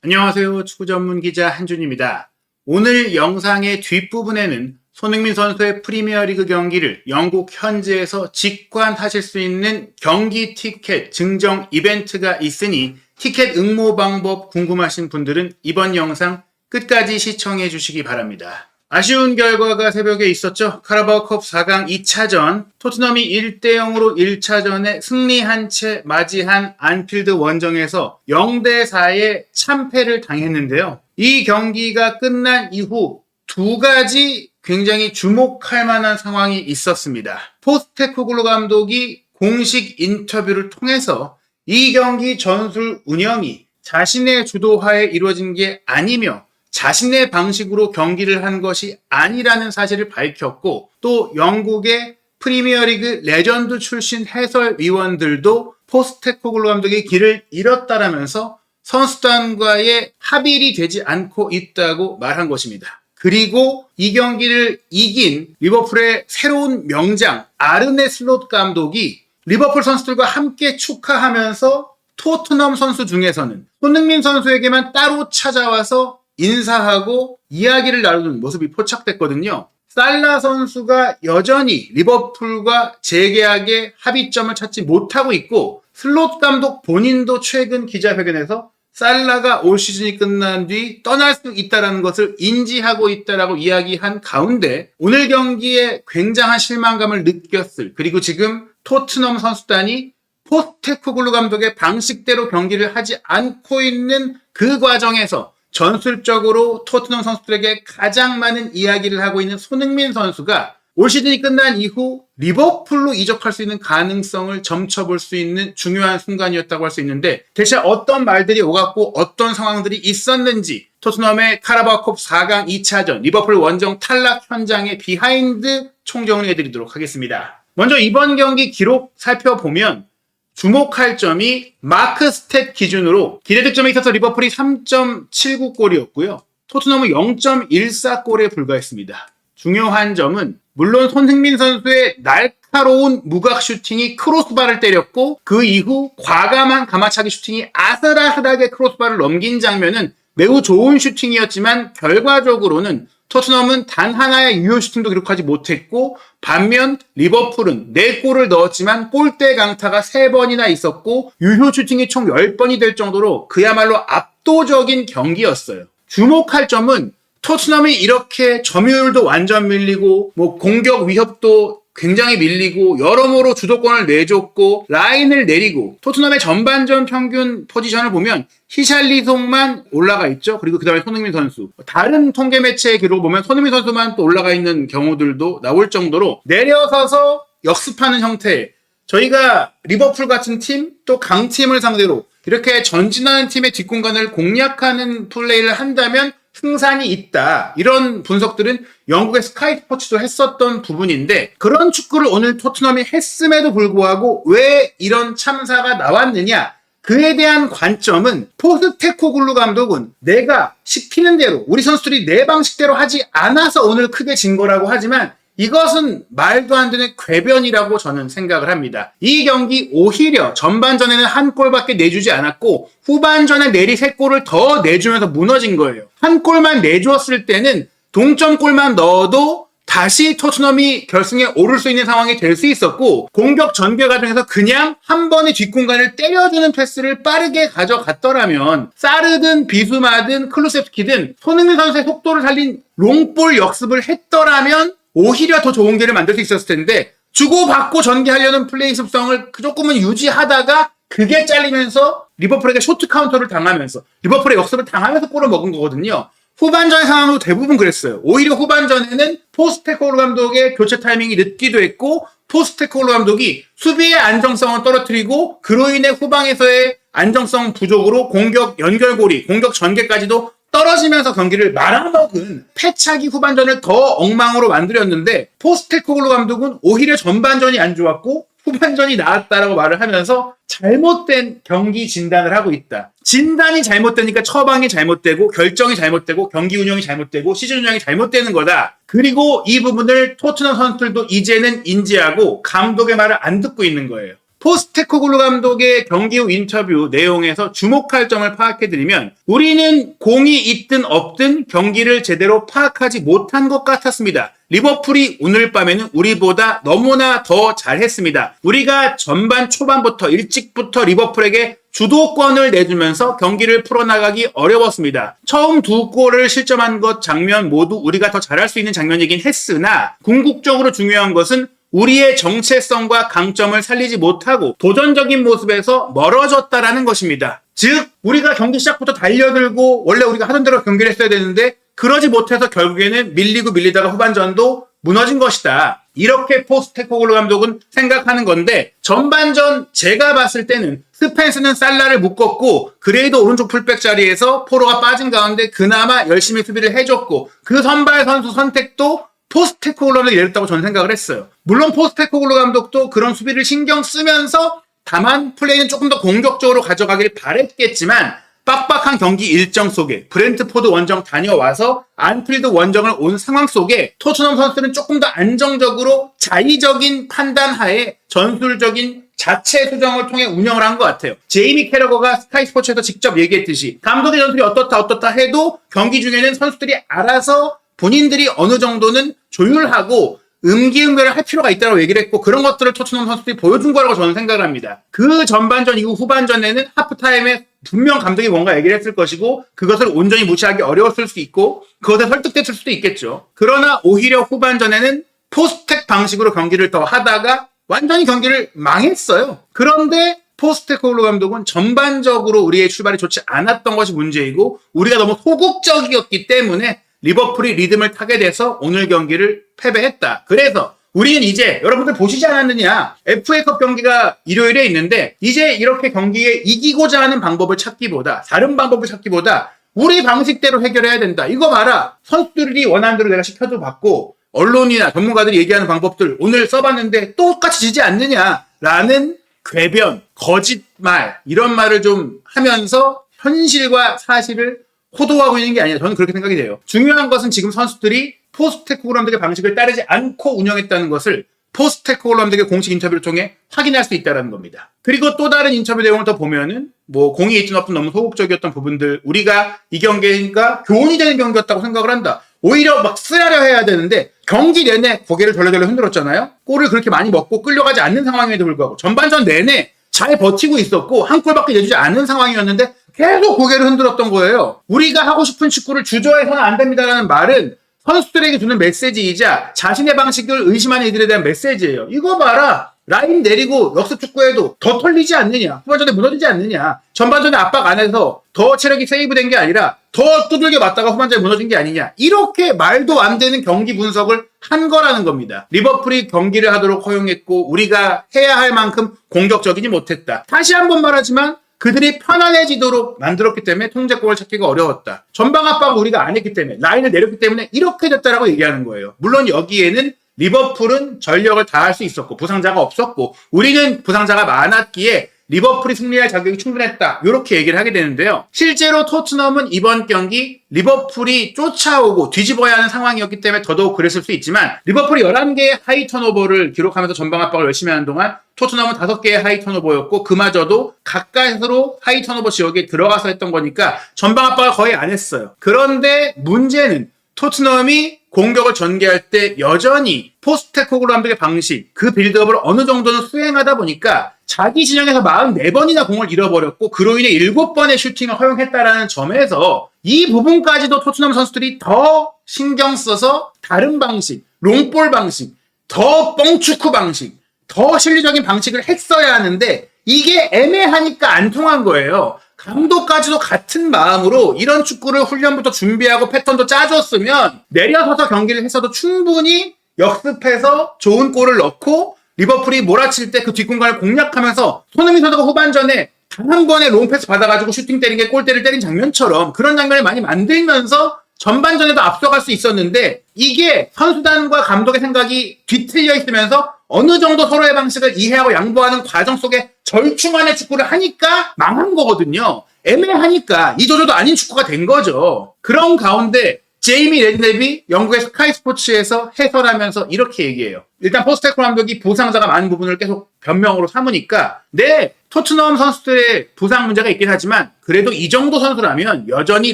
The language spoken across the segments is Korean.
안녕하세요. 축구 전문 기자 한준입니다. 오늘 영상의 뒷부분에는 손흥민 선수의 프리미어리그 경기를 영국 현지에서 직관하실 수 있는 경기 티켓 증정 이벤트가 있으니 티켓 응모 방법 궁금하신 분들은 이번 영상 끝까지 시청해 주시기 바랍니다. 아쉬운 결과가 새벽에 있었죠. 카라바오컵 4강 2차전 토트넘이 1대0으로 1차전에 승리한 채 맞이한 안필드 원정에서 0대4의 참패를 당했는데요. 이 경기가 끝난 이후 두 가지 굉장히 주목할 만한 상황이 있었습니다. 포스테코글루 감독이 공식 인터뷰를 통해서 이 경기 전술 운영이 자신의 주도하에 이루어진 게 아니며 자신의 방식으로 경기를 한 것이 아니라는 사실을 밝혔고, 또 영국의 프리미어리그 레전드 출신 해설위원들도 포스테코글루 감독의 길을 잃었다라면서 선수단과의 합일이 되지 않고 있다고 말한 것입니다. 그리고 이 경기를 이긴 리버풀의 새로운 명장 아르네 슬롯 감독이 리버풀 선수들과 함께 축하하면서 토트넘 선수 중에서는 손흥민 선수에게만 따로 찾아와서 인사하고 이야기를 나누는 모습이 포착됐거든요. 살라 선수가 여전히 리버풀과 재계약의 합의점을 찾지 못하고 있고, 슬롯 감독 본인도 최근 기자회견에서 살라가 올 시즌이 끝난 뒤 떠날 수 있다는 것을 인지하고 있다라고 이야기한 가운데 오늘 경기에 굉장한 실망감을 느꼈을, 그리고 지금 토트넘 선수단이 포스테코글루 감독의 방식대로 경기를 하지 않고 있는 그 과정에서 전술적으로 토트넘 선수들에게 가장 많은 이야기를 하고 있는 손흥민 선수가 올 시즌이 끝난 이후 리버풀로 이적할 수 있는 가능성을 점쳐볼 수 있는 중요한 순간이었다고 할 수 있는데, 대체 어떤 말들이 오갔고 어떤 상황들이 있었는지 토트넘의 카라바오컵 4강 2차전 리버풀 원정 탈락 현장의 비하인드 총정리해드리도록 하겠습니다. 먼저 이번 경기 기록 살펴보면 주목할 점이 마크 스탯 기준으로 기대 득점에 있어서 리버풀이 3.79골이었고요. 토트넘은 0.14골에 불과했습니다. 중요한 점은 물론 손흥민 선수의 날카로운 무각 슈팅이 크로스바를 때렸고, 그 이후 과감한 가마차기 슈팅이 아슬아슬하게 크로스바를 넘긴 장면은 매우 좋은 슈팅이었지만 결과적으로는 토트넘은 단 하나의 유효 슈팅도 기록하지 못했고, 반면 리버풀은 4골을 넣었지만 골대 강타가 3번이나 있었고 유효 슈팅이 총 10번이 될 정도로 그야말로 압도적인 경기였어요. 주목할 점은 토트넘이 이렇게 점유율도 완전 밀리고 공격 위협도 굉장히 밀리고 여러모로 주도권을 내줬고 라인을 내리고, 토트넘의 전반전 평균 포지션을 보면 히샬리송만 올라가 있죠. 그리고 그 다음에 손흥민 선수, 다른 통계 매체의 기록을 보면 손흥민 선수만 또 올라가 있는 경우들도 나올 정도로 내려서서 역습하는 형태, 저희가 리버풀 같은 팀, 또 강팀을 상대로 이렇게 전진하는 팀의 뒷공간을 공략하는 플레이를 한다면 승산이 있다, 이런 분석들은 영국의 스카이 스포츠도 했었던 부분인데, 그런 축구를 오늘 토트넘이 했음에도 불구하고 왜 이런 참사가 나왔느냐, 그에 대한 관점은 포스테코글루 감독은 내가 시키는 대로 우리 선수들이 내 방식대로 하지 않아서 오늘 크게 진 거라고 하지만 이것은 말도 안 되는 궤변이라고 저는 생각을 합니다. 이 경기 오히려 전반전에는 한 골밖에 내주지 않았고 후반전에 내리 3골을 더 내주면서 무너진 거예요. 한 골만 내주었을 때는 동점골만 넣어도 다시 토트넘이 결승에 오를 수 있는 상황이 될 수 있었고, 공격 전개 과정에서 그냥 한 번의 뒷공간을 때려주는 패스를 빠르게 가져갔더라면 사르든 비수마든 클루셉스키든 손흥민 선수의 속도를 살린 롱볼 역습을 했더라면 오히려 더 좋은 기회를 만들 수 있었을 텐데, 주고받고 전개하려는 플레이 습성을 조금은 유지하다가 그게 잘리면서 리버풀에게 쇼트 카운터를 당하면서 리버풀의 역습을 당하면서 골을 먹은 거거든요. 후반전의 상황도 대부분 그랬어요. 오히려 후반전에는 포스테코글루 감독의 교체 타이밍이 늦기도 했고, 포스테코글루 감독이 수비의 안정성을 떨어뜨리고 그로 인해 후방에서의 안정성 부족으로 공격 연결고리, 공격 전개까지도 떨어지면서 경기를 말아먹은 패착이 후반전을 더 엉망으로 만들었는데, 포스테코글루 감독은 오히려 전반전이 안 좋았고 후반전이 나았다라고 말을 하면서 잘못된 경기 진단을 하고 있다. 진단이 잘못되니까 처방이 잘못되고 결정이 잘못되고 경기 운영이 잘못되고 시즌 운영이 잘못되는 거다. 그리고 이 부분을 토트넘 선수들도 이제는 인지하고 감독의 말을 안 듣고 있는 거예요. 포스테코글루 감독의 경기 후 인터뷰 내용에서 주목할 점을 파악해드리면 우리는 공이 있든 없든 경기를 제대로 파악하지 못한 것 같았습니다. 리버풀이 오늘 밤에는 우리보다 너무나 더 잘했습니다. 우리가 전반 초반부터 일찍부터 리버풀에게 주도권을 내주면서 경기를 풀어나가기 어려웠습니다. 처음 두 골을 실점한 것 장면 모두 우리가 더 잘할 수 있는 장면이긴 했으나 궁극적으로 중요한 것은 우리의 정체성과 강점을 살리지 못하고 도전적인 모습에서 멀어졌다라는 것입니다. 즉 우리가 경기 시작부터 달려들고 원래 우리가 하던 대로 경기를 했어야 되는데 그러지 못해서 결국에는 밀리다가 후반전도 무너진 것이다. 이렇게 포스테코글루 감독은 생각하는 건데 전반전 제가 봤을 때는 스펜스는 살라를 묶었고 그레이도 오른쪽 풀백 자리에서 포로가 빠진 가운데 그나마 열심히 수비를 해줬고 그 선발 선수 선택도 포스테코글루 감독이 내렸다고 저는 생각을 했어요. 물론 포스테코글루 감독도 그런 수비를 신경 쓰면서 다만 플레이는 조금 더 공격적으로 가져가길 바랬겠지만 빡빡한 경기 일정 속에 브렌트포드 원정 다녀와서 안필드 원정을 온 상황 속에 토트넘 선수들은 조금 더 안정적으로 자의적인 판단하에 전술적인 자체 수정을 통해 운영을 한 것 같아요. 제이미 캐러거가 스카이 스포츠에서 직접 얘기했듯이 감독의 전술이 어떻다 해도 경기 중에는 선수들이 알아서 본인들이 어느 정도는 조율하고 음기응변을 할 필요가 있다고 얘기를 했고 그런 것들을 토트넘 선수들이 보여준 거라고 저는 생각을 합니다. 그 전반전 이후 후반전에는 하프타임에 분명 감독이 뭔가 얘기를 했을 것이고 그것을 온전히 무시하기 어려웠을 수 있고 그것에 설득됐을 수도 있겠죠. 그러나 오히려 후반전에는 포스텍 방식으로 경기를 더 하다가 완전히 경기를 망했어요. 그런데 포스테코글루 감독은 전반적으로 우리의 출발이 좋지 않았던 것이 문제이고 우리가 너무 소극적이었기 때문에 리버풀이 리듬을 타게 돼서 오늘 경기를 패배했다. 그래서 우리는 이제 여러분들 보시지 않았느냐? FA컵 경기가 일요일에 있는데 이제 이렇게 경기에 이기고자 하는 방법을 찾기보다 다른 방법을 찾기보다 우리 방식대로 해결해야 된다. 이거 봐라. 선수들이 원하는 대로 내가 시켜도 받고 언론이나 전문가들이 얘기하는 방법들 오늘 써봤는데 똑같이 지지 않느냐라는 궤변, 거짓말 이런 말을 좀 하면서 현실과 사실을 호도하고 있는 게 아니라 저는 그렇게 생각이 돼요. 중요한 것은 지금 선수들이 포스테코글루 감독의 방식을 따르지 않고 운영했다는 것을 포스테코글루 감독의 공식 인터뷰를 통해 확인할 수 있다는 겁니다. 그리고 또 다른 인터뷰 내용을 더 보면은 공이 있든 없든 너무 소극적이었던 부분들 우리가 이 경기가 교훈이 되는 경기였다고 생각을 한다. 오히려 막 쓰라려 해야 되는데 경기 내내 고개를 덜덜덜 흔들었잖아요. 골을 그렇게 많이 먹고 끌려가지 않는 상황임에도 불구하고 전반전 내내 잘 버티고 있었고 한 골밖에 내주지 않는 상황이었는데 계속 고개를 흔들었던 거예요. 우리가 하고 싶은 축구를 주저해서는 안 됩니다라는 말은 선수들에게 주는 메시지이자 자신의 방식을 의심하는 이들에 대한 메시지예요. 이거 봐라. 라인 내리고 역습 축구에도 더 털리지 않느냐. 후반전에 무너지지 않느냐. 전반전에 압박 안 해서 더 체력이 세이브된 게 아니라 더 두들겨 맞다가 후반전에 무너진 게 아니냐. 이렇게 말도 안 되는 경기 분석을 한 거라는 겁니다. 리버풀이 경기를 하도록 허용했고 우리가 해야 할 만큼 공격적이지 못했다. 다시 한번 말하지만 그들이 편안해지도록 만들었기 때문에 통제골을 찾기가 어려웠다. 전방 압박을 우리가 안 했기 때문에 라인을 내렸기 때문에 이렇게 됐다라고 얘기하는 거예요. 물론 여기에는 리버풀은 전력을 다할 수 있었고 부상자가 없었고 우리는 부상자가 많았기에 리버풀이 승리할 자격이 충분했다. 이렇게 얘기를 하게 되는데요. 실제로 토트넘은 이번 경기 리버풀이 쫓아오고 뒤집어야 하는 상황이었기 때문에 더더욱 그랬을 수 있지만 리버풀이 11개의 하이 턴오버를 기록하면서 전방 압박을 열심히 하는 동안 토트넘은 5개의 하이 턴오버였고 그마저도 가까이로 하이 턴오버 지역에 들어가서 했던 거니까 전방 압박을 거의 안 했어요. 그런데 문제는 토트넘이 공격을 전개할 때 여전히 포스테코글루 감독의 방식, 그 빌드업을 어느 정도는 수행하다 보니까 자기 진영에서 44번이나 공을 잃어버렸고 그로 인해 7번의 슈팅을 허용했다라는 점에서 이 부분까지도 토트넘 선수들이 더 신경 써서 다른 방식, 롱볼 방식, 더 뻥축구 방식, 더 실리적인 방식을 했어야 하는데 이게 애매하니까 안 통한 거예요. 감독까지도 같은 마음으로 이런 축구를 훈련부터 준비하고 패턴도 짜줬으면 내려서서 경기를 했어도 충분히 역습해서 좋은 골을 넣고 리버풀이 몰아칠 때 그 뒷공간을 공략하면서 손흥민 선수가 후반전에 단 한 번의 롱패스 받아가지고 슈팅 때린 게 골대를 때린 장면처럼 그런 장면을 많이 만들면서 전반전에도 앞서갈 수 있었는데 이게 선수단과 감독의 생각이 뒤틀려 있으면서 어느 정도 서로의 방식을 이해하고 양보하는 과정 속에 절충안의 축구를 하니까 망한 거거든요. 애매하니까 이조조도 아닌 축구가 된 거죠. 그런 가운데 제이미 레드넵이 영국의 스카이 스포츠에서 해설하면서 이렇게 얘기해요. 일단 포스테코 감독이 부상자가 많은 부분을 계속 변명으로 삼으니까 네, 토트넘 선수들의 부상 문제가 있긴 하지만 그래도 이 정도 선수라면 여전히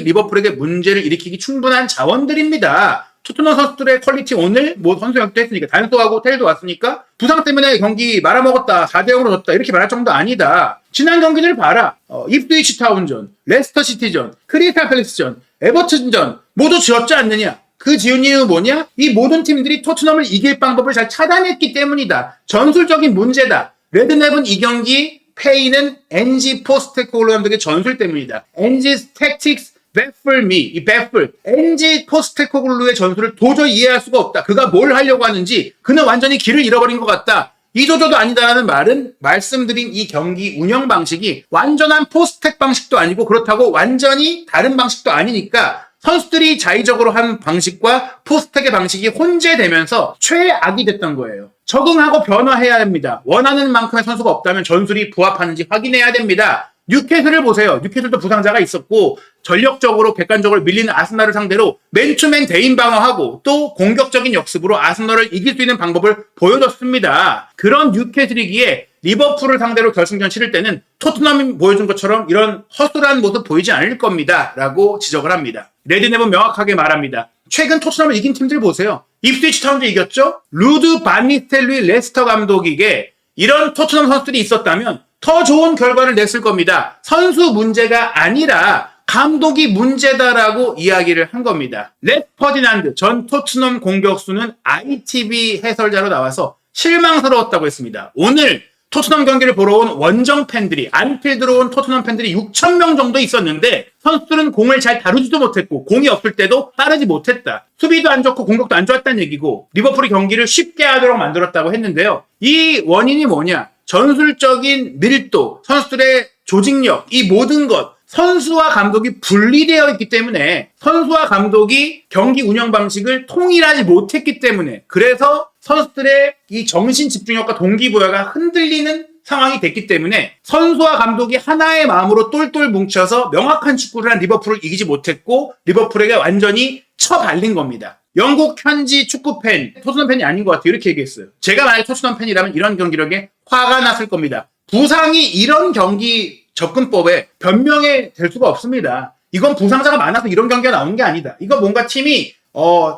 리버풀에게 문제를 일으키기 충분한 자원들입니다. 토트넘 선수들의 퀄리티 오늘 뭐 선수 영입도 했으니까 단소하고 텔도 왔으니까 부상 때문에 경기 말아먹었다 4대0으로 졌다 이렇게 말할 정도 아니다. 지난 경기들 봐라. 입스위치 타운전, 레스터 시티전, 크리스탈 팰리스전, 에버튼전 모두 지었지 않느냐. 그 지은 이유는 뭐냐? 이 모든 팀들이 토트넘을 이길 방법을 잘 차단했기 때문이다. 전술적인 문제다. 레드넵은 이 경기 패인은 NG 포스테코글루 감독의 전술 때문이다. NG tactics baffle me. 이 baffle. NG 포스테코글루의 전술을 도저히 이해할 수가 없다. 그가 뭘 하려고 하는지 그는 완전히 길을 잃어버린 것 같다. 이도저도 아니다라는 말은 말씀드린 이 경기 운영 방식이 완전한 포스텍 방식도 아니고 그렇다고 완전히 다른 방식도 아니니까 선수들이 자의적으로 한 방식과 포스텍의 방식이 혼재되면서 최악이 됐던 거예요. 적응하고 변화해야 합니다. 원하는 만큼의 선수가 없다면 전술이 부합하는지 확인해야 됩니다. 뉴캐슬을 보세요. 뉴캐슬도 부상자가 있었고 전력적으로 객관적으로 밀리는 아스널을 상대로 맨투맨 대인 방어하고 또 공격적인 역습으로 아스널을 이길 수 있는 방법을 보여줬습니다. 그런 뉴캐슬이기에 리버풀을 상대로 결승전 치를 때는 토트넘이 보여준 것처럼 이런 허술한 모습 보이지 않을 겁니다. 라고 지적을 합니다. 레드넵은 명확하게 말합니다. 최근 토트넘을 이긴 팀들 보세요. 입스위치 타운도 이겼죠? 루드 반 니스텔로이 레스터 감독에게 이런 토트넘 선수들이 있었다면 더 좋은 결과를 냈을 겁니다. 선수 문제가 아니라 감독이 문제다라고 이야기를 한 겁니다. 렛 퍼디난드 전 토트넘 공격수는 ITV 해설자로 나와서 실망스러웠다고 했습니다. 오늘 토트넘 경기를 보러 온 원정 팬들이 안필드로 온 토트넘 팬들이 6,000명 정도 있었는데 선수들은 공을 잘 다루지도 못했고 공이 없을 때도 빠르지 못했다. 수비도 안 좋고 공격도 안 좋았다는 얘기고 리버풀이 경기를 쉽게 하도록 만들었다고 했는데요. 이 원인이 뭐냐? 전술적인 밀도, 선수들의 조직력, 이 모든 것 선수와 감독이 분리되어 있기 때문에 선수와 감독이 경기 운영 방식을 통일하지 못했기 때문에 그래서 선수들의 이 정신 집중력과 동기부여가 흔들리는 상황이 됐기 때문에 선수와 감독이 하나의 마음으로 똘똘 뭉쳐서 명확한 축구를 한 리버풀을 이기지 못했고 리버풀에게 완전히 처발린 겁니다. 영국 현지 축구 팬, 토트넘 팬이 아닌 것 같아요. 이렇게 얘기했어요. 제가 만약에 토트넘 팬이라면 이런 경기력에 화가 났을 겁니다. 부상이 이런 경기 접근법에 변명이 될 수가 없습니다. 이건 부상자가 많아서 이런 경기가 나온 게 아니다. 이거 뭔가 팀이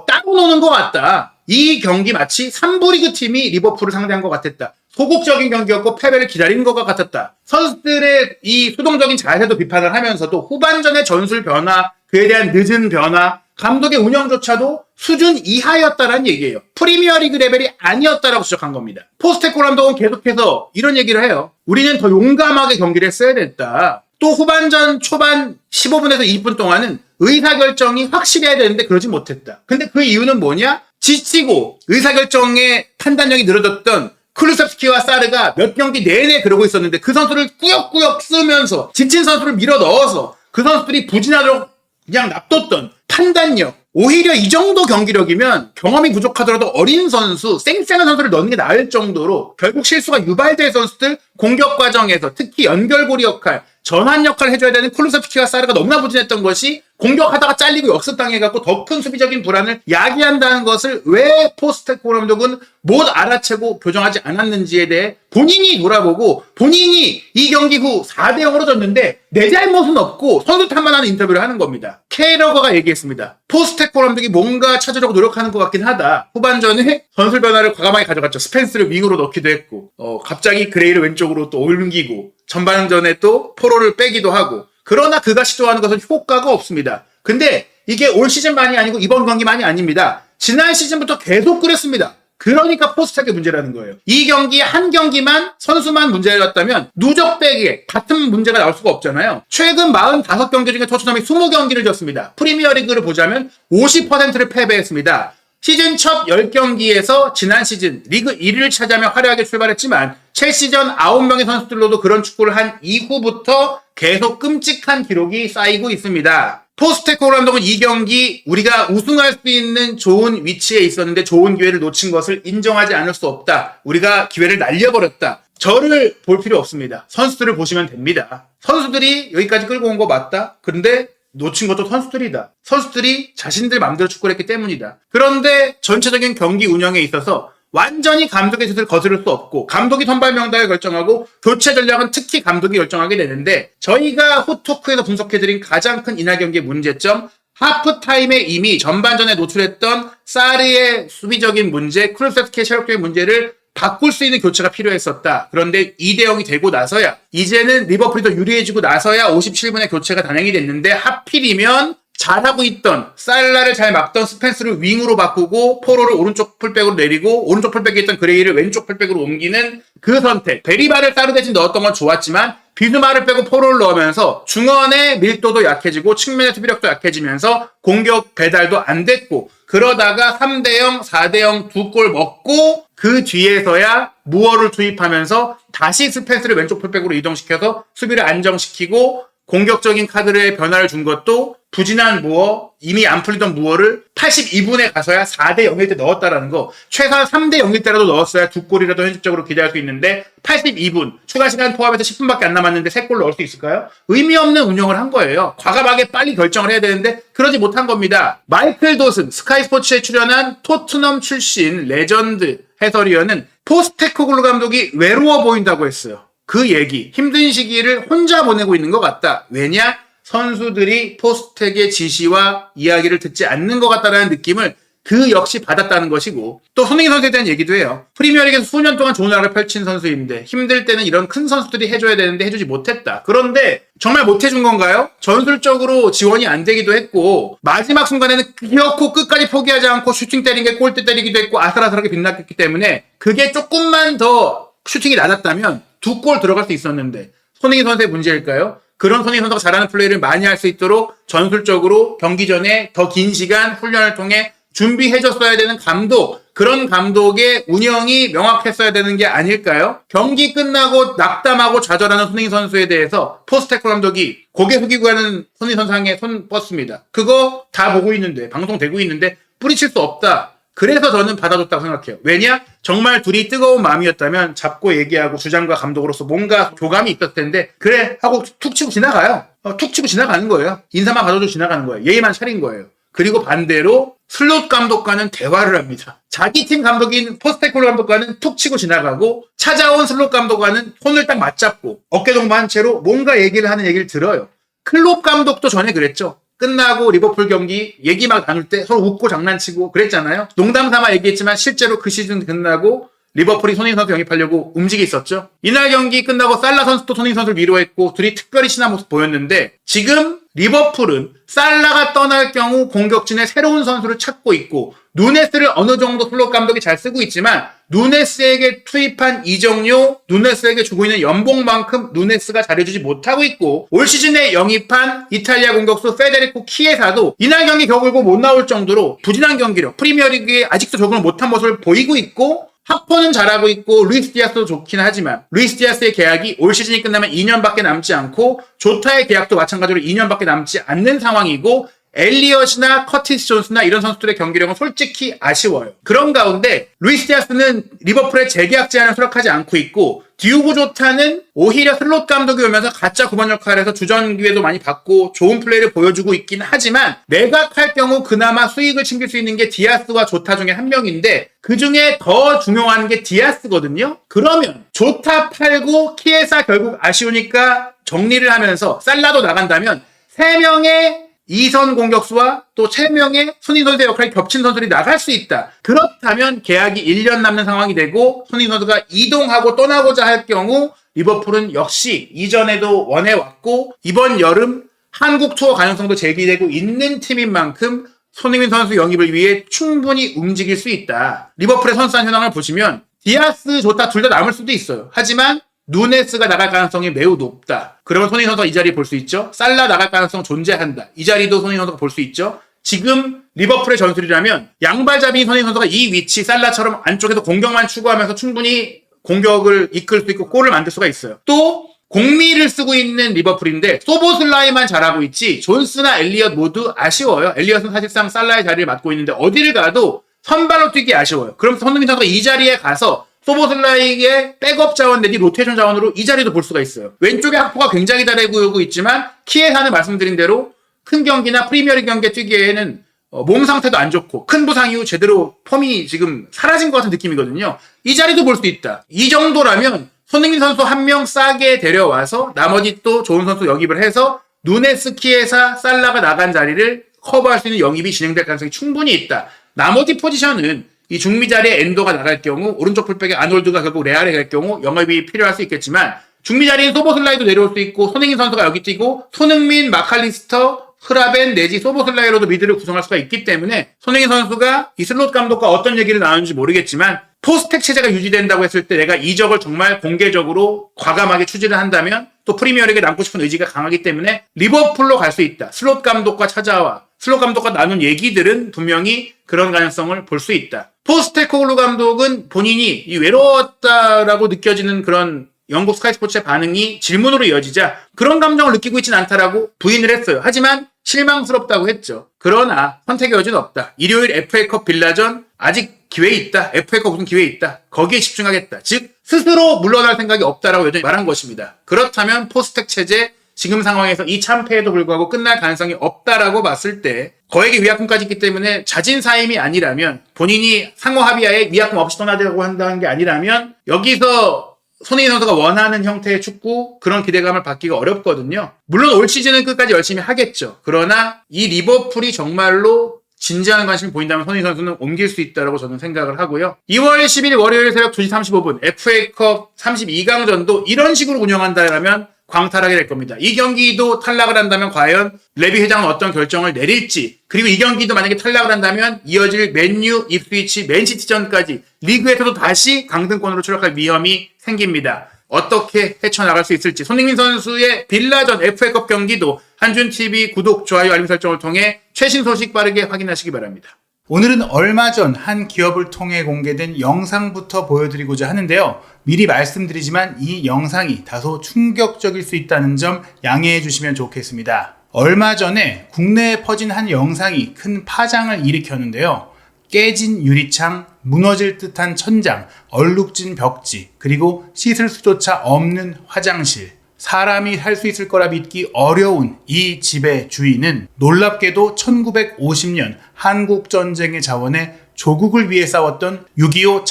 따로 노는 것 같다. 이 경기 마치 3부 리그 팀이 리버풀을 상대한 것 같았다. 소극적인 경기였고 패배를 기다리는 것 같았다. 선수들의 이 수동적인 자세도 비판을 하면서도 후반전의 전술 변화, 그에 대한 늦은 변화, 감독의 운영조차도 수준 이하였다라는 얘기예요. 프리미어리그 레벨이 아니었다라고 지적한 겁니다. 포스테코 감독은 계속해서 이런 얘기를 해요. 우리는 더 용감하게 경기를 했어야 됐다. 또 후반전 초반 15분에서 20분 동안은 의사결정이 확실해야 되는데 그러지 못했다. 근데 그 이유는 뭐냐? 지치고 의사결정의 판단력이 늘어졌던 클루셉스키와 사르가 몇 경기 내내 그러고 있었는데 그 선수를 꾸역꾸역 쓰면서 지친 선수를 밀어 넣어서 그 선수들이 부진하도록 그냥 놔뒀던 판단력. 오히려 이 정도 경기력이면 경험이 부족하더라도 어린 선수, 쌩쌩한 선수를 넣는 게 나을 정도로 결국 실수가 유발될 선수들 공격 과정에서 특히 연결고리 역할, 전환 역할을 해줘야 되는 쿨루세프키와 사르가 너무나 부진했던 것이 공격하다가 잘리고 역습당해갖고 더 큰 수비적인 불안을 야기한다는 것을 왜 포스테코 감독은 못 알아채고 교정하지 않았는지에 대해 본인이 돌아보고 본인이 이 경기 후 4대0으로 졌는데 내 잘못은 없고 선수 탓만하는 인터뷰를 하는 겁니다. 케러거가 얘기했습니다. 포스테코 감독이 뭔가 찾으려고 노력하는 것 같긴 하다. 후반전에 전술 변화를 과감하게 가져갔죠. 스펜스를 윙으로 넣기도 했고 갑자기 그레이를 왼쪽으로 또 옮기고 전반전에 또 포로를 빼기도 하고 그러나 그가 시도하는 것은 효과가 없습니다. 근데 이게 올 시즌만이 아니고 이번 경기만이 아닙니다. 지난 시즌부터 계속 그랬습니다. 그러니까 포스텍의 문제라는 거예요. 이 경기 한 경기만 선수만 문제였다면 누적되게 같은 문제가 나올 수가 없잖아요. 최근 45경기 중에 토트넘이 20경기를 졌습니다. 프리미어리그를 보자면 50%를 패배했습니다. 시즌 첫 10경기에서 지난 시즌 리그 1위를 차지하며 화려하게 출발했지만 첼시전 9명의 선수들로도 그런 축구를 한 이후부터 계속 끔찍한 기록이 쌓이고 있습니다. 포스테코 감독은 이 경기 우리가 우승할 수 있는 좋은 위치에 있었는데 좋은 기회를 놓친 것을 인정하지 않을 수 없다. 우리가 기회를 날려버렸다. 저를 볼 필요 없습니다. 선수들을 보시면 됩니다. 선수들이 여기까지 끌고 온 거 맞다? 그런데 놓친 것도 선수들이다. 선수들이 자신들 마음대로 축구를 했기 때문이다. 그런데 전체적인 경기 운영에 있어서 완전히 감독의 뜻을 거스를 수 없고 감독이 선발 명단을 결정하고 교체 전략은 특히 감독이 결정하게 되는데 저희가 헛토크에서 분석해드린 가장 큰 이날 경기의 문제점 하프타임에 이미 전반전에 노출했던 사르의 수비적인 문제, 쿠루세스키의 체력적인 문제를 바꿀 수 있는 교체가 필요했었다. 그런데 2대0이 되고 나서야 이제는 리버풀이 더 유리해지고 나서야 57분에 교체가 단행이 됐는데 하필이면 잘하고 있던 살라를 잘 막던 스펜스를 윙으로 바꾸고 포로를 오른쪽 풀백으로 내리고 오른쪽 풀백에 있던 그레이를 왼쪽 풀백으로 옮기는 그 선택. 베리바를 따로 대신 넣었던 건 좋았지만 비누마를 빼고 포로를 넣으면서 중원의 밀도도 약해지고 측면의 수비력도 약해지면서 공격 배달도 안 됐고 그러다가 3대0, 4대0 두 골 먹고 그 뒤에서야 무어를 투입하면서 다시 스펜스를 왼쪽 풀백으로 이동시켜서 수비를 안정시키고 공격적인 카드의 변화를 준 것도 부진한 무어, 이미 안 풀리던 무어를 82분에 가서야 4대0일 때 넣었다라는 거. 최소한 3대0일 때라도 넣었어야 두 골이라도 현실적으로 기대할 수 있는데 82분, 추가 시간 포함해서 10분밖에 안 남았는데 3골 넣을 수 있을까요? 의미 없는 운영을 한 거예요. 과감하게 빨리 결정을 해야 되는데 그러지 못한 겁니다. 마이클 도슨, 스카이 스포츠에 출연한 토트넘 출신 레전드 해설위원은 포스테코글루 감독이 외로워 보인다고 했어요. 그 얘기, 힘든 시기를 혼자 보내고 있는 것 같다. 왜냐? 선수들이 포스텍의 지시와 이야기를 듣지 않는 것 같다라는 느낌을 그 역시 받았다는 것이고 또 손흥민 선수에 대한 얘기도 해요. 프리미어리그에서 수년 동안 좋은 활약을 펼친 선수인데 힘들 때는 이런 큰 선수들이 해줘야 되는데 해주지 못했다. 그런데 정말 못해준 건가요? 전술적으로 지원이 안 되기도 했고 마지막 순간에는 기어코 끝까지 포기하지 않고 슈팅 때린 게 골대 때리기도 했고 아슬아슬하게 빗났기 때문에 그게 조금만 더 슈팅이 낮았다면 두 골 들어갈 수 있었는데 손흥민 선수의 문제일까요? 그런 손흥민 선수가 잘하는 플레이를 많이 할 수 있도록 전술적으로 경기 전에 더 긴 시간 훈련을 통해 준비해줬어야 되는 감독, 그런 감독의 운영이 명확했어야 되는 게 아닐까요? 경기 끝나고 낙담하고 좌절하는 손흥민 선수에 대해서 포스테코 감독이 고개 숙이고 하는 손흥민 선수 향해 손 뻗습니다. 그거 다 보고 있는데, 방송되고 있는데 뿌리칠 수 없다. 그래서 저는 받아줬다고 생각해요. 왜냐? 정말 둘이 뜨거운 마음이었다면 잡고 얘기하고 주장과 감독으로서 뭔가 교감이 있었을 텐데 그래 하고 툭 치고 지나가요. 툭 치고 지나가는 거예요. 인사만 받아주고 지나가는 거예요. 예의만 차린 거예요. 그리고 반대로 슬롯 감독과는 대화를 합니다. 자기 팀 감독인 포스테코글루 감독과는 툭 치고 지나가고 찾아온 슬롯 감독과는 손을 딱 맞잡고 어깨 동무한 채로 뭔가 얘기를 하는 얘기를 들어요. 클롭 감독도 전에 그랬죠. 끝나고 리버풀 경기 얘기 막 나눌 때 서로 웃고 장난치고 그랬잖아요. 농담 삼아 얘기했지만 실제로 그 시즌 끝나고 리버풀이 손흥민 선수 영입하려고 움직이 있었죠. 이날 경기 끝나고 살라 선수도 손흥민 선수를 위로했고 둘이 특별히 친한 모습 보였는데 지금 리버풀은 살라가 떠날 경우 공격진에 새로운 선수를 찾고 있고 누네스를 어느 정도 슬롯 감독이 잘 쓰고 있지만 누네스에게 투입한 이정료, 누네스에게 주고 있는 연봉만큼 누네스가 잘해주지 못하고 있고 올 시즌에 영입한 이탈리아 공격수 페데리코 키에사도 이날 경기 겨울고 못 나올 정도로 부진한 경기력, 프리미어리그에 아직도 적응을 못한 모습을 보이고 있고 하포는 잘하고 있고 루이스 디아스도 좋긴 하지만 루이스 디아스의 계약이 올 시즌이 끝나면 2년밖에 남지 않고 조타의 계약도 마찬가지로 2년밖에 남지 않는 상황이고 엘리엇이나 커티스 존스나 이런 선수들의 경기력은 솔직히 아쉬워요. 그런 가운데 루이스 디아스는 리버풀의 재계약 제한을 수락하지 않고 있고 디오고 조타는 오히려 슬롯 감독이 오면서 가짜 9번 역할에서 주전 기회도 많이 받고 좋은 플레이를 보여주고 있긴 하지만 매각할 경우 그나마 수익을 챙길 수 있는 게 디아스와 조타 중에 한 명인데 그 중에 더 중요한 게 디아스거든요. 그러면 조타 팔고 키에사 결국 아쉬우니까 정리를 하면서 살라도 나간다면 3명의 2선 공격수와 또 3명의 손흥민 선수의 역할이 겹친 선수들이 나갈 수 있다. 그렇다면 계약이 1년 남는 상황이 되고 손흥민 선수가 이동하고 떠나고자 할 경우 리버풀은 역시 이전에도 원해왔고 이번 여름 한국 투어 가능성도 제기되고 있는 팀인 만큼 손흥민 선수 영입을 위해 충분히 움직일 수 있다. 리버풀의 선수단 현황을 보시면 디아스, 조타 둘 다 남을 수도 있어요. 하지만 누네스가 나갈 가능성이 매우 높다. 그러면 손흥민 선수가 이 자리에 볼 수 있죠. 살라 나갈 가능성 존재한다. 이 자리도 손흥민 선수가 볼 수 있죠. 지금 리버풀의 전술이라면 양발잡이인 손흥민 선수가 이 위치 살라처럼 안쪽에서 공격만 추구하면서 충분히 공격을 이끌 수 있고 골을 만들 수가 있어요. 또 공미를 쓰고 있는 리버풀인데 소보슬라이만 잘하고 있지 존스나 엘리엇 모두 아쉬워요. 엘리엇은 사실상 살라의 자리를 맡고 있는데 어디를 가도 선발로 뛰기 아쉬워요. 그럼 손흥민 선수가 이 자리에 가서 소보슬라이의 백업 자원 내지 로테이션 자원으로 이 자리도 볼 수가 있어요. 왼쪽에 학포가 굉장히 잘해주고 있지만 키에사는 말씀드린 대로 큰 경기나 프리미어리그 경기에 뛰기에는 몸 상태도 안 좋고 큰 부상 이후 제대로 폼이 지금 사라진 것 같은 느낌이거든요. 이 자리도 볼 수 있다. 이 정도라면 손흥민 선수 한 명 싸게 데려와서 나머지 또 좋은 선수 영입을 해서 누네스, 키에사, 살라가 나간 자리를 커버할 수 있는 영입이 진행될 가능성이 충분히 있다. 나머지 포지션은 이 중미 자리에 엔도가 나갈 경우, 오른쪽 풀백에 아놀드가 결국 레알에 갈 경우 영입이 필요할 수 있겠지만, 중미 자리인 소보슬라이도 내려올 수 있고, 손흥민 선수가 여기 뛰고, 손흥민, 마칼리스터, 흐라벤 내지 소보슬라이로도 미드를 구성할 수가 있기 때문에 손흥민 선수가 이 슬롯 감독과 어떤 얘기를 나누는지 모르겠지만 포스텍 체제가 유지된다고 했을 때 내가 이적을 정말 공개적으로 과감하게 추진을 한다면 또 프리미어리그에 남고 싶은 의지가 강하기 때문에 리버풀로 갈 수 있다. 슬롯 감독과 찾아와 슬롯 감독과 나눈 얘기들은 분명히 그런 가능성을 볼 수 있다. 포스테코글루 감독은 본인이 이 외로웠다라고 느껴지는 그런 영국 스카이 스포츠의 반응이 질문으로 이어지자 그런 감정을 느끼고 있지는 않다라고 부인을 했어요. 하지만 실망스럽다고 했죠. 그러나 선택의 여지는 없다. 일요일 FA컵 빌라전 아직 기회 있다. FA컵 우승 기회 있다. 거기에 집중하겠다. 즉 스스로 물러날 생각이 없다라고 여전히 말한 것입니다. 그렇다면 포스텍 체제 지금 상황에서 이 참패에도 불구하고 끝날 가능성이 없다라고 봤을 때 거액의 위약금까지 있기 때문에 자진 사임이 아니라면 본인이 상호 합의하에 위약금 없이 떠나자고 한다는 게 아니라면 여기서 손흥민 선수가 원하는 형태의 축구 그런 기대감을 받기가 어렵거든요. 물론 올 시즌은 끝까지 열심히 하겠죠. 그러나 이 리버풀이 정말로 진지한 관심을 보인다면 손흥민 선수는 옮길 수 있다고 저는 생각을 하고요. 2월 10일 월요일 새벽 2시 35분 FA컵 32강전도 이런 식으로 운영한다면 광탈하게 될 겁니다. 이 경기도 탈락을 한다면 과연 레비 회장은 어떤 결정을 내릴지, 그리고 이 경기도 만약에 탈락을 한다면 이어질 맨유, 입스위치, 맨시티전까지 리그에서도 다시 강등권으로 추락할 위험이 생깁니다. 어떻게 헤쳐나갈 수 있을지 손흥민 선수의 빌라전 FA컵 경기도 한준TV 구독, 좋아요, 알림 설정을 통해 최신 소식 빠르게 확인하시기 바랍니다. 오늘은 얼마 전 한 기업을 통해 공개된 영상부터 보여드리고자 하는데요. 미리 말씀드리지만 이 영상이 다소 충격적일 수 있다는 점 양해해 주시면 좋겠습니다. 얼마 전에 국내에 퍼진 한 영상이 큰 파장을 일으켰는데요. 깨진 유리창, 무너질 듯한 천장, 얼룩진 벽지, 그리고 씻을 수조차 없는 화장실. 사람이 살 수 있을 거라 믿기 어려운 이 집의 주인은 놀랍게도 1950년 한국전쟁의 자원에 조국을 위해 싸웠던 6.25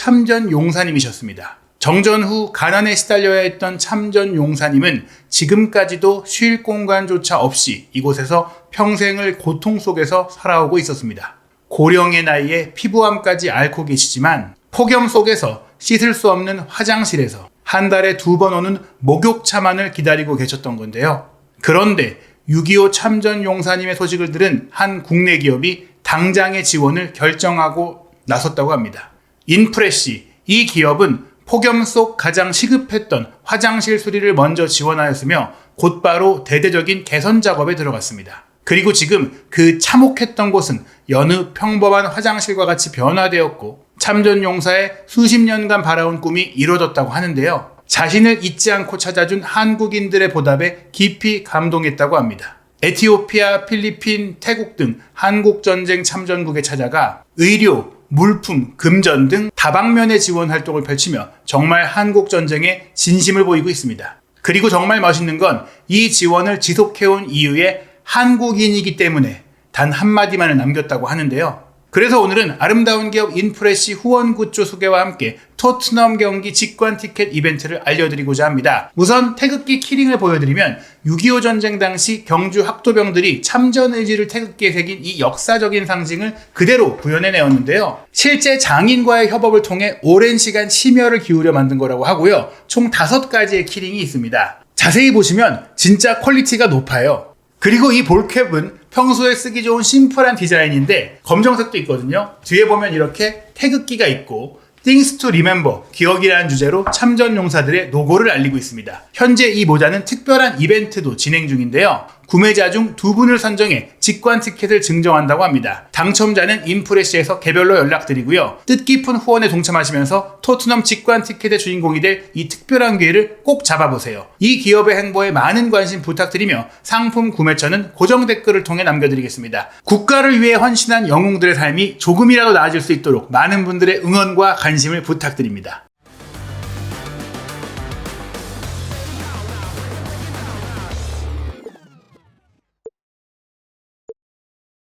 참전용사님이셨습니다. 정전 후 가난에 시달려야 했던 참전용사님은 지금까지도 쉴 공간조차 없이 이곳에서 평생을 고통 속에서 살아오고 있었습니다. 고령의 나이에 피부암까지 앓고 계시지만 폭염 속에서 씻을 수 없는 화장실에서 한 달에 2번 오는 목욕차만을 기다리고 계셨던 건데요. 그런데 6.25 참전용사님의 소식을 들은 한 국내 기업이 당장의 지원을 결정하고 나섰다고 합니다. 인프레시, 이 기업은 폭염 속 가장 시급했던 화장실 수리를 먼저 지원하였으며 곧바로 대대적인 개선 작업에 들어갔습니다. 그리고 지금 그 참혹했던 곳은 여느 평범한 화장실과 같이 변화되었고 참전용사의 수십 년간 바라온 꿈이 이루어졌다고 하는데요. 자신을 잊지 않고 찾아준 한국인들의 보답에 깊이 감동했다고 합니다. 에티오피아, 필리핀, 태국 등 한국전쟁 참전국에 찾아가 의료, 물품, 금전 등 다방면의 지원 활동을 펼치며 정말 한국전쟁에 진심을 보이고 있습니다. 그리고 정말 멋있는 건 이 지원을 지속해온 이유에 한국인이기 때문에 단 한마디만을 남겼다고 하는데요. 그래서 오늘은 아름다운 기업 인프레시 후원 굿즈 소개와 함께 토트넘 경기 직관 티켓 이벤트를 알려드리고자 합니다. 우선 태극기 키링을 보여드리면 6.25 전쟁 당시 경주 학도병들이 참전 의지를 태극기에 새긴 이 역사적인 상징을 그대로 구현해내었는데요. 실제 장인과의 협업을 통해 오랜 시간 심혈을 기울여 만든 거라고 하고요. 총 5가지의 키링이 있습니다. 자세히 보시면 진짜 퀄리티가 높아요. 그리고 이 볼캡은 평소에 쓰기 좋은 심플한 디자인인데 검정색도 있거든요. 뒤에 보면 이렇게 태극기가 있고 Things to Remember, 기억이라는 주제로 참전 용사들의 노고를 알리고 있습니다. 현재 이 모자는 특별한 이벤트도 진행 중인데요. 구매자 중 2분을 선정해 직관 티켓을 증정한다고 합니다. 당첨자는 인프레시에서 개별로 연락드리고요. 뜻깊은 후원에 동참하시면서 토트넘 직관 티켓의 주인공이 될 이 특별한 기회를 꼭 잡아보세요. 이 기업의 행보에 많은 관심 부탁드리며 상품 구매처는 고정 댓글을 통해 남겨드리겠습니다. 국가를 위해 헌신한 영웅들의 삶이 조금이라도 나아질 수 있도록 많은 분들의 응원과 관심을 부탁드립니다.